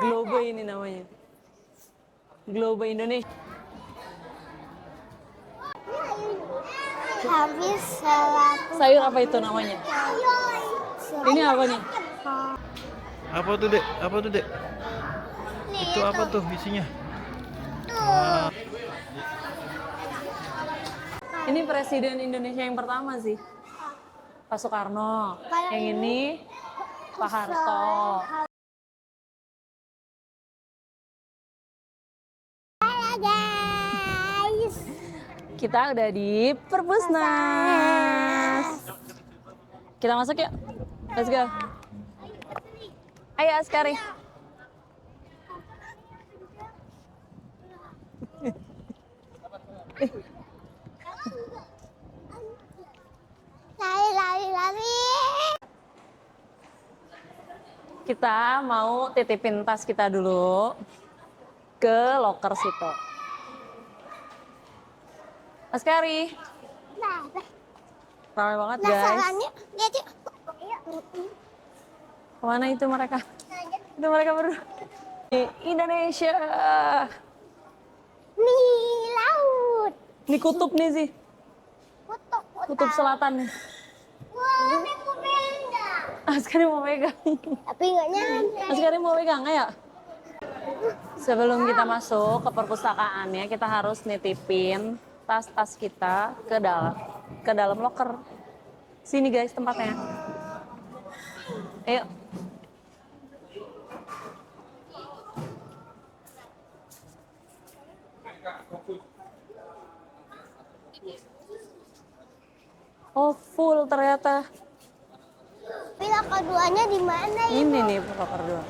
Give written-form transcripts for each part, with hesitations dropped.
Globe ini namanya. Globe Indonesia. Habis 100. Sayur apa itu namanya? Ini apa nih? Apa tuh, Dek? Apa tuh, Dek? Itu apa tuh isinya? Ah, Ini presiden Indonesia yang pertama sih. Pak Soekarno. Yang ini Pak Harto. Halo guys. Kita udah di Perpusnas. Kita masuk yuk. Let's go. Ayo Askari. Lari. Kita mau titipin tas kita dulu ke loker situ. Askari. Ramai banget guys. Masalahnya, lihat yuk. Kemana itu mereka? Itu mereka berdua. Di Indonesia. Nih, laut. Ini kutub nih sih. Kutub selatan nih. Wah, ini mau benda. Askari mau pegang. Tapi nggak nyampe. Askari mau pegang, ayo. Sebelum kita masuk ke perpustakaannya, kita harus nitipin tas-tas kita ke dalam loker. Sini guys tempatnya. Ayo. Oh full ternyata. Tapi loker duanya di mana ya? Ini nih loker 2.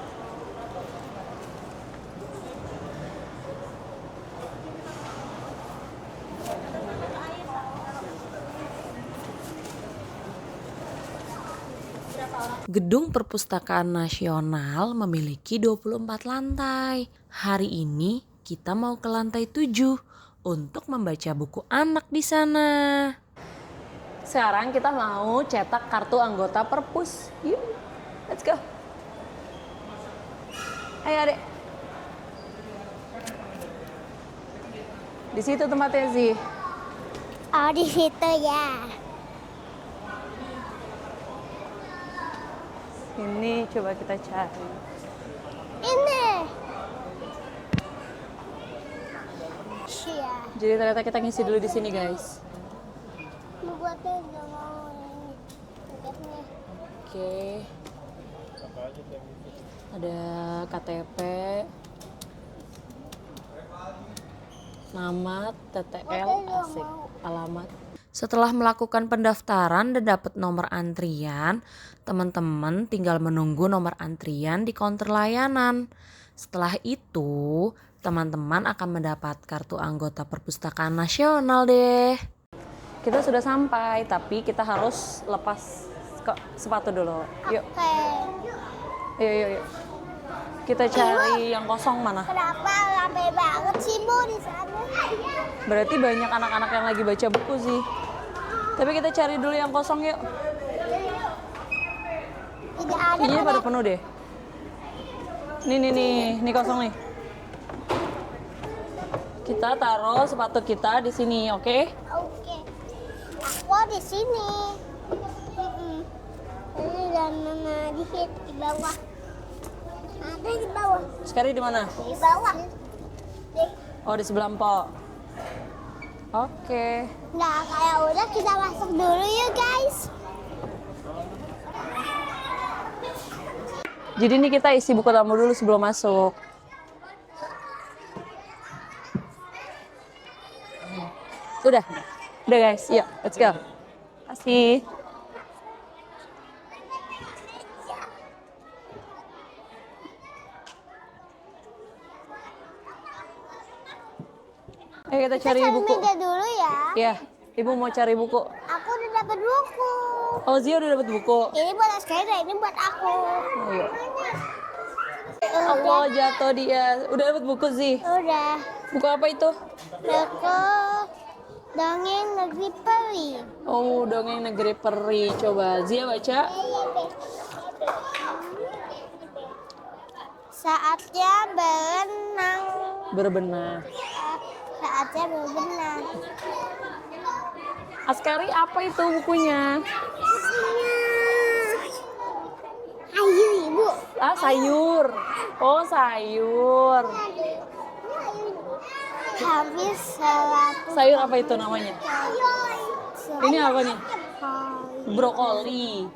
Gedung Perpustakaan Nasional memiliki 24 lantai. Hari ini kita mau ke lantai 7 untuk membaca buku anak di sana. Sekarang kita mau cetak kartu anggota Perpus. Yuk, let's go. Ayo adek. Di situ tempatnya sih. Oh, di situ ya. Ini coba kita cari. Ini. Iya. Jadi ternyata kita ngisi dulu di sini guys. Buatnya udah mau ini. Tiketnya. Oke. Ada KTP, nama, TTL, asik, alamat. Setelah melakukan pendaftaran dan dapat nomor antrian, teman-teman tinggal menunggu nomor antrian di counter layanan. Setelah itu, teman-teman akan mendapat kartu anggota Perpustakaan Nasional deh. Kita sudah sampai, tapi kita harus lepas sepatu dulu. Yuk, Oke. yuk. Kita cari yang kosong mana? Kenapa rame banget sih Bu di sana? Berarti banyak anak-anak yang lagi baca buku sih. Tapi kita cari dulu yang kosong yuk. Tidak ada. Kayaknya pada penuh deh. Nih kosong nih. Kita taruh sepatu kita di sini, oke? Oke. Aku di sini. Ini dan mana di bawah. Ada di bawah. Sekarang di mana? Di bawah. Oh, di sebelah Mpok. Oke. Nah, kayak udah kita masuk dulu ya guys. Jadi ini kita isi buku tamu dulu sebelum masuk. Udah guys, yuk, let's go. Kasih. Ayo kita cari Kita buku. meja dulu ya. Ya, ibu mau cari buku. Aku udah dapat buku. Oh, Zia udah dapat buku. Ini buat Askara, ini buat aku. Ayo. Oh, jatuh dia. Udah dapat buku sih. Udah. Buku apa itu? Buku Dongeng Negeri Peri. Oh, Dongeng Negeri Peri. Coba Zia baca. Saatnya berenang. Berbenah. Saatnya berbenah. Askari, apa itu bukunya? Ayo ibu. Ah, sayur. Oh, sayur. Habis 100. Sayur apa itu namanya? Ini apa nih? Brokoli.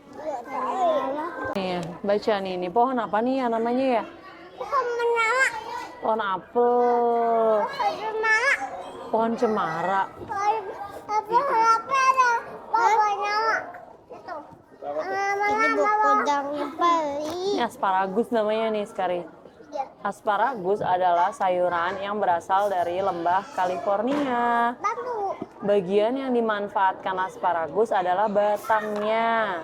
Nih ya, baca nih, ini pohon apa nih ya namanya ya? Pohon apel. Pohon cemara. Ini buku dari Bali. Ini asparagus namanya nih sekali. Asparagus adalah sayuran yang berasal dari lembah California. Batu. Bagian yang dimanfaatkan asparagus adalah batangnya.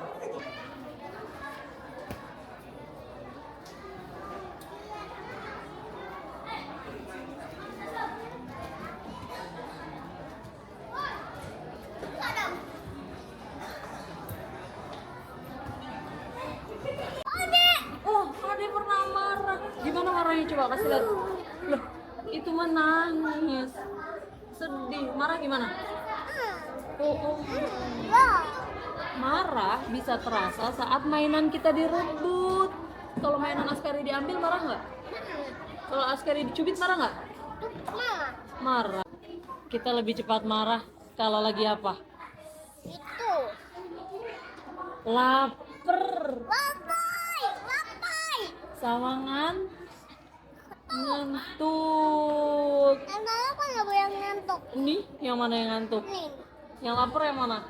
Oh, Ade pernah marah. Gimana marahnya, coba kasih lihat. Loh, itu mah nangis. Sedih. Marah gimana? Oh. Marah bisa terasa saat mainan kita direbut. Kalau mainan Askari diambil, marah nggak? Kalau Askari dicubit, marah nggak? Marah. Kita lebih cepat marah kalau lagi apa? Itu. Laper. Lapai. Sama ngantuk. Emangnya kan nggak boleh ngantuk. Ini yang mana yang ngantuk? Nih. Yang lapar yang mana?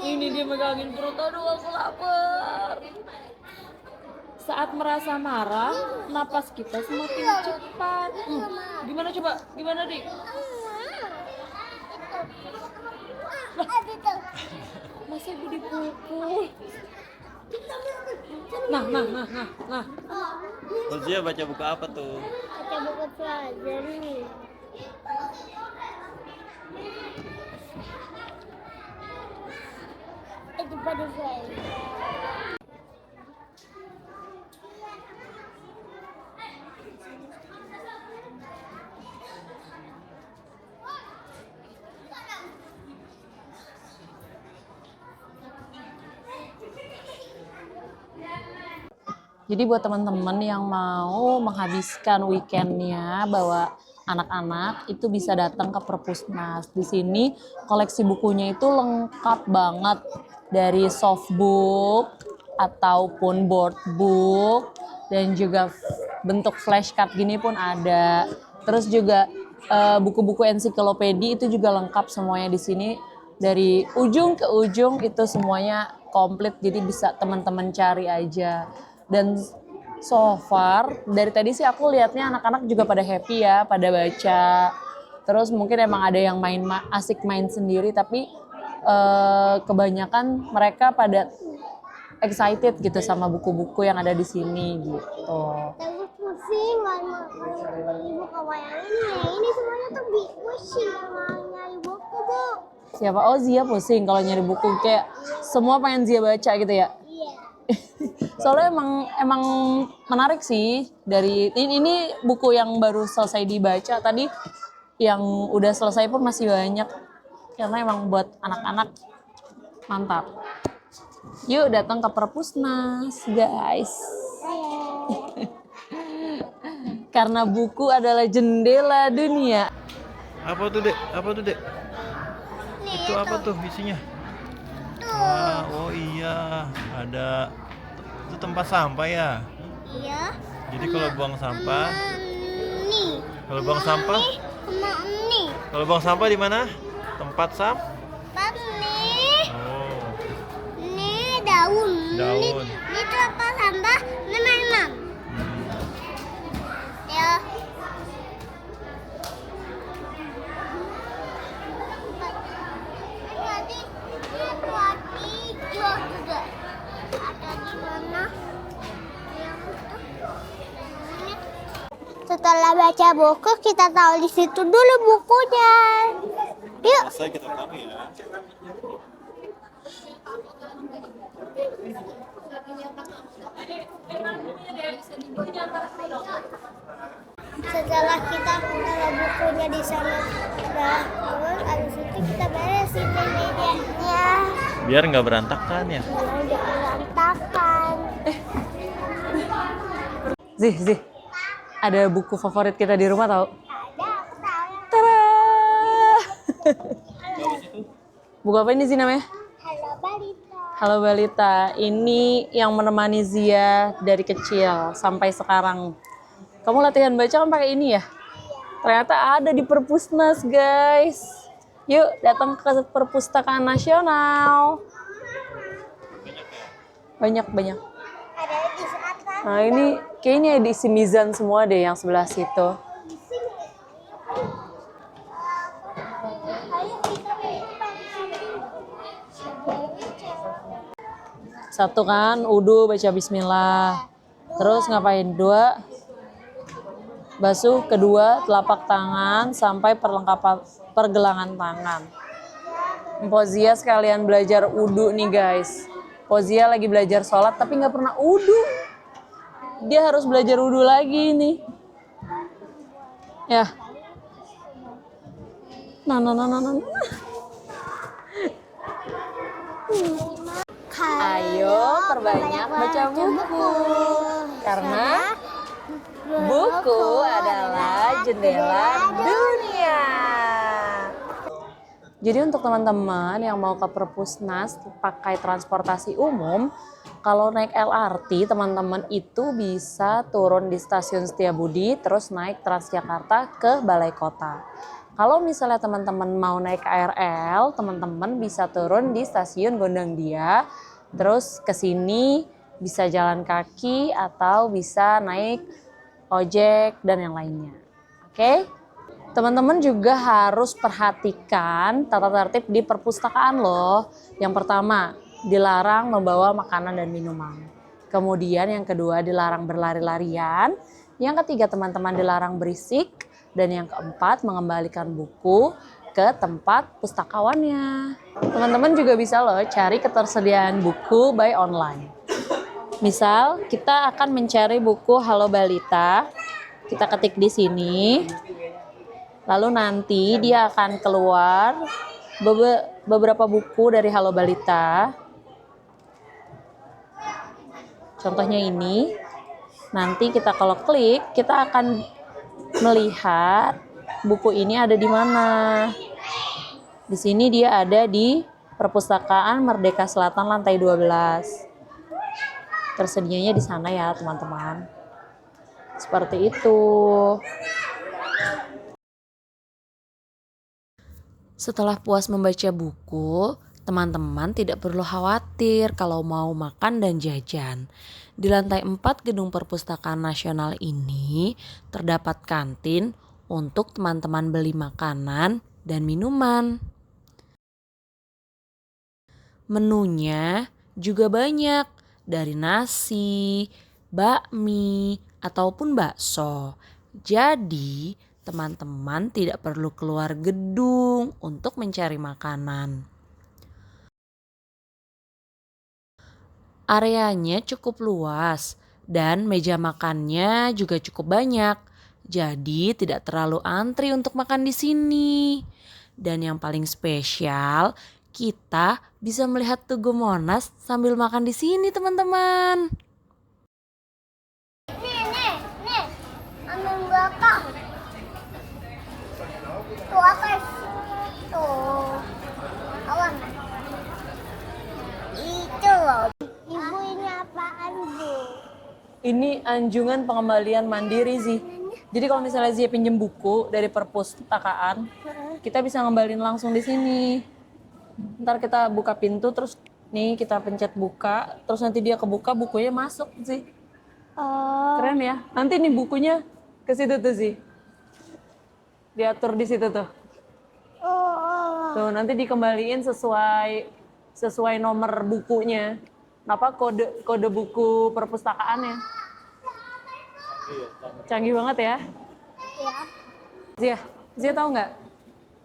Ini dia megangin perut. Aduh, aku lapar. Saat merasa marah, napas kita semakin cepat. Gimana coba? Gimana, Dik? Masa gue dipukul? Nah. Ozia baca buku apa tuh? Baca buku pelajaran nih. Itu pada saya. Jadi buat teman-teman yang mau menghabiskan weekendnya bawa anak-anak itu bisa datang ke Perpusnas. Di sini koleksi bukunya itu lengkap banget, dari softbook ataupun board book, dan juga bentuk flashcard gini pun ada. Terus juga buku-buku ensiklopedi itu juga lengkap semuanya di sini, dari ujung ke ujung itu semuanya komplit, jadi bisa teman-teman cari aja. Dan so far dari tadi sih aku lihatnya anak-anak juga pada happy ya, pada baca. Terus mungkin emang ada yang asik main sendiri, tapi kebanyakan mereka pada excited gitu sama buku-buku yang ada di sini gitu. Tapi pusing karena ibu kebayangin ya, ini semuanya tuh pusing sama nyari buku, Bu. Siapa? Oh, Zia pusing kalau nyari buku, kayak semua pengen Zia baca gitu ya. Iya. Soalnya emang menarik sih. Dari ini buku yang baru selesai dibaca, tadi yang udah selesai pun masih banyak, karena emang buat anak-anak mantap. Yuk datang ke Perpusnas guys. Karena buku adalah jendela dunia. Apa tuh, Dek? Apa tuh, Dek? Nih, Itu apa tuh isinya? Wah, oh iya, ada itu tempat sampah ya. Iya. Jadi kalau buang sampah, Nih. kalau buang sampah, Nih. kalau buang sampah di mana? Tempat Bab nih. Oh, Nih daun. daun. Ini tempat sampah memang. Ya. Tadi jual juga. Ada di mana? Setelah baca buku, kita tahu di situ dulu bukunya. Yuk. selesai kita tahu ya. Setelah kita taruh bukunya di sana, udah terus abis itu kita beresin deh mejanya. Biar nggak berantakan ya. Biar nggak berantakan. Zih, ada buku favorit kita di rumah tau? Ada, aku tahu yang Tada! Buku apa ini sih namanya? Halo Balita. Halo Balita, ini yang menemani Zia dari kecil sampai sekarang. Kamu latihan baca kan pakai ini ya? Ternyata ada di Perpusnas, guys. Yuk, datang ke Perpustakaan Nasional. Banyak. Ada di atas. Nah, ini kayaknya edisi Mizan semua deh yang sebelah situ. Di sini. Ayo kita Satu kan, udu baca bismillah. Terus ngapain? Dua, basuh. Kedua, telapak tangan sampai pergelangan tangan. Pozia sekalian belajar udu nih guys. Pozia lagi belajar sholat tapi nggak pernah udu. Dia harus belajar udu lagi nih. Ya. Nah. Ayo perbanyak baca buku. Karena buku adalah jendela dunia. Jadi untuk teman-teman yang mau ke Perpusnas pakai transportasi umum, kalau naik LRT teman-teman itu bisa turun di Stasiun Setiabudi terus naik Transjakarta ke Balai Kota. Kalau misalnya teman-teman mau naik KRL, teman-teman bisa turun di Stasiun Gondangdia, terus ke sini bisa jalan kaki atau bisa naik ojek dan yang lainnya. Oke? Teman-teman juga harus perhatikan tata tertib di perpustakaan loh. Yang pertama, dilarang membawa makanan dan minuman. Kemudian yang kedua, dilarang berlari-larian. Yang ketiga, teman-teman dilarang berisik. Dan yang keempat, mengembalikan buku ke tempat pustakawannya. Teman-teman juga bisa loh cari ketersediaan buku by online. Misal, kita akan mencari buku Halo Balita. Kita ketik di sini. Lalu nanti dia akan keluar beberapa buku dari Halo Balita. Contohnya ini. Nanti kita kalau klik, kita akan melihat buku ini ada di mana. Di sini dia ada di Perpustakaan Merdeka Selatan lantai 12. Tersedianya di sana ya, teman-teman. Seperti itu. Setelah puas membaca buku, teman-teman tidak perlu khawatir kalau mau makan dan jajan. Di lantai 4 Gedung Perpustakaan Nasional ini terdapat kantin untuk teman-teman beli makanan dan minuman. Menunya juga banyak, dari nasi, bakmi, ataupun bakso. Jadi, teman-teman tidak perlu keluar gedung untuk mencari makanan. Areanya cukup luas dan meja makannya juga cukup banyak. Jadi tidak terlalu antri untuk makan di sini. Dan yang paling spesial, kita bisa melihat Tugu Monas sambil makan di sini, teman-teman. Nih. Ambil belakang. Tuh atas. Tuh. Awan. Itu loh. Ibu ini apaan, Bu? Ini anjungan pengembalian mandiri sih. Jadi kalau misalnya Zia pinjem buku dari perpustakaan, kita bisa ngembalin langsung di sini. Ntar kita buka pintu terus nih kita pencet buka, terus nanti dia kebuka bukunya masuk sih. Oh. Keren ya. Nanti nih bukunya ke situ tuh sih. Diatur di situ tuh. Oh. Tuh nanti dikembaliin sesuai nomor bukunya. Kode buku perpustakaannya. Canggih banget ya. Ya. Zia tahu nggak?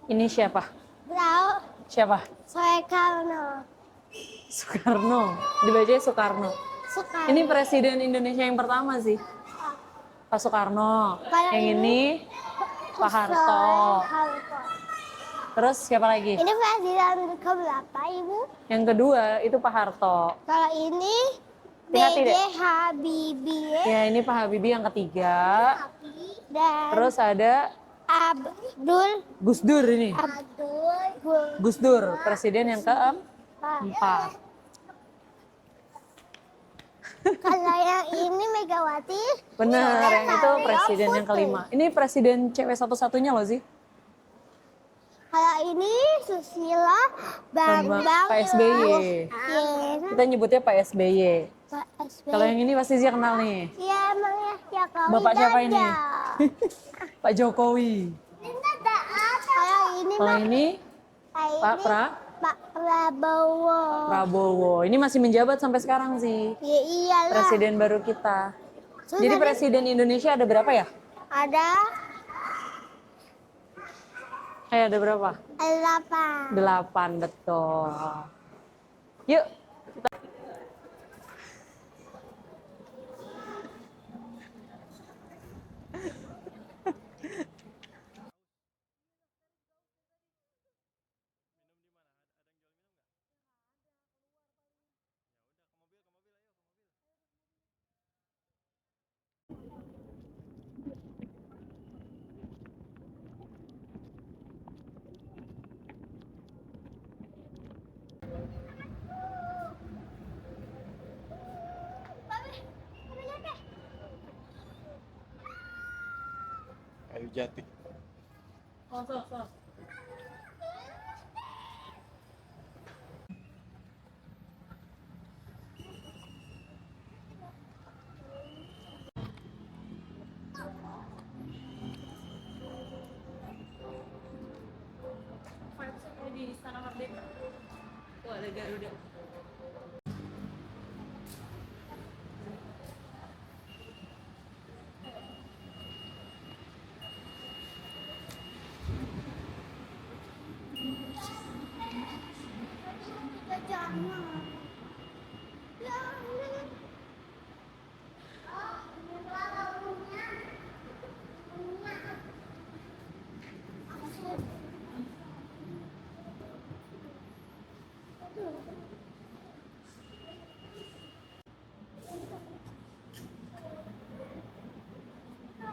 Ini siapa? Tahu. Siapa? Soekarno. Dibacanya Soekarno. Soekarno. Ini presiden Indonesia yang pertama sih. Pak Soekarno. Kalau Yang ini Pak Harto. Harto. Terus siapa lagi? Ini presiden keberapa, Ibu? Yang kedua itu Pak Harto. Kalau ini Hati-hati, B.J. Dek. Habibie Ya ini Pak Habibie yang ketiga. dan Terus ada Abdul Gus Dur ini. Abdul Gus Dur, presiden yang keempat. Kalau yang ini Megawati. Bener, yang itu Karya presiden yang Putri. kelima. Ini presiden cewek satu-satunya loh sih. Kalau ini Susilo Bambang Pak SBY. Yes. Kita nyebutnya Pak SBY. Pak SBY. Kalau yang ini pasti Zia kenal nih. Iya emang ya kau. Bapak siapa ini? Pak Jokowi. Kalau ini Kalau mah ini Pak Pak Prabowo. Prabowo. Ini masih menjabat sampai sekarang sih. Ya iyalah. Presiden baru kita. Terus Jadi tadi presiden Indonesia ada berapa ya? ada Ada berapa? 8. 8, betul. Yuk. Kayu jati. Di Istana Merdeka. Tuh ada Garuda.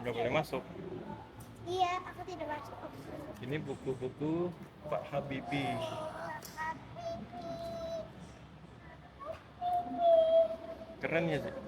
Nggak boleh masuk. Iya, aku tidak masuk. Ini buku-buku Pak Habibie. Keren ya sih.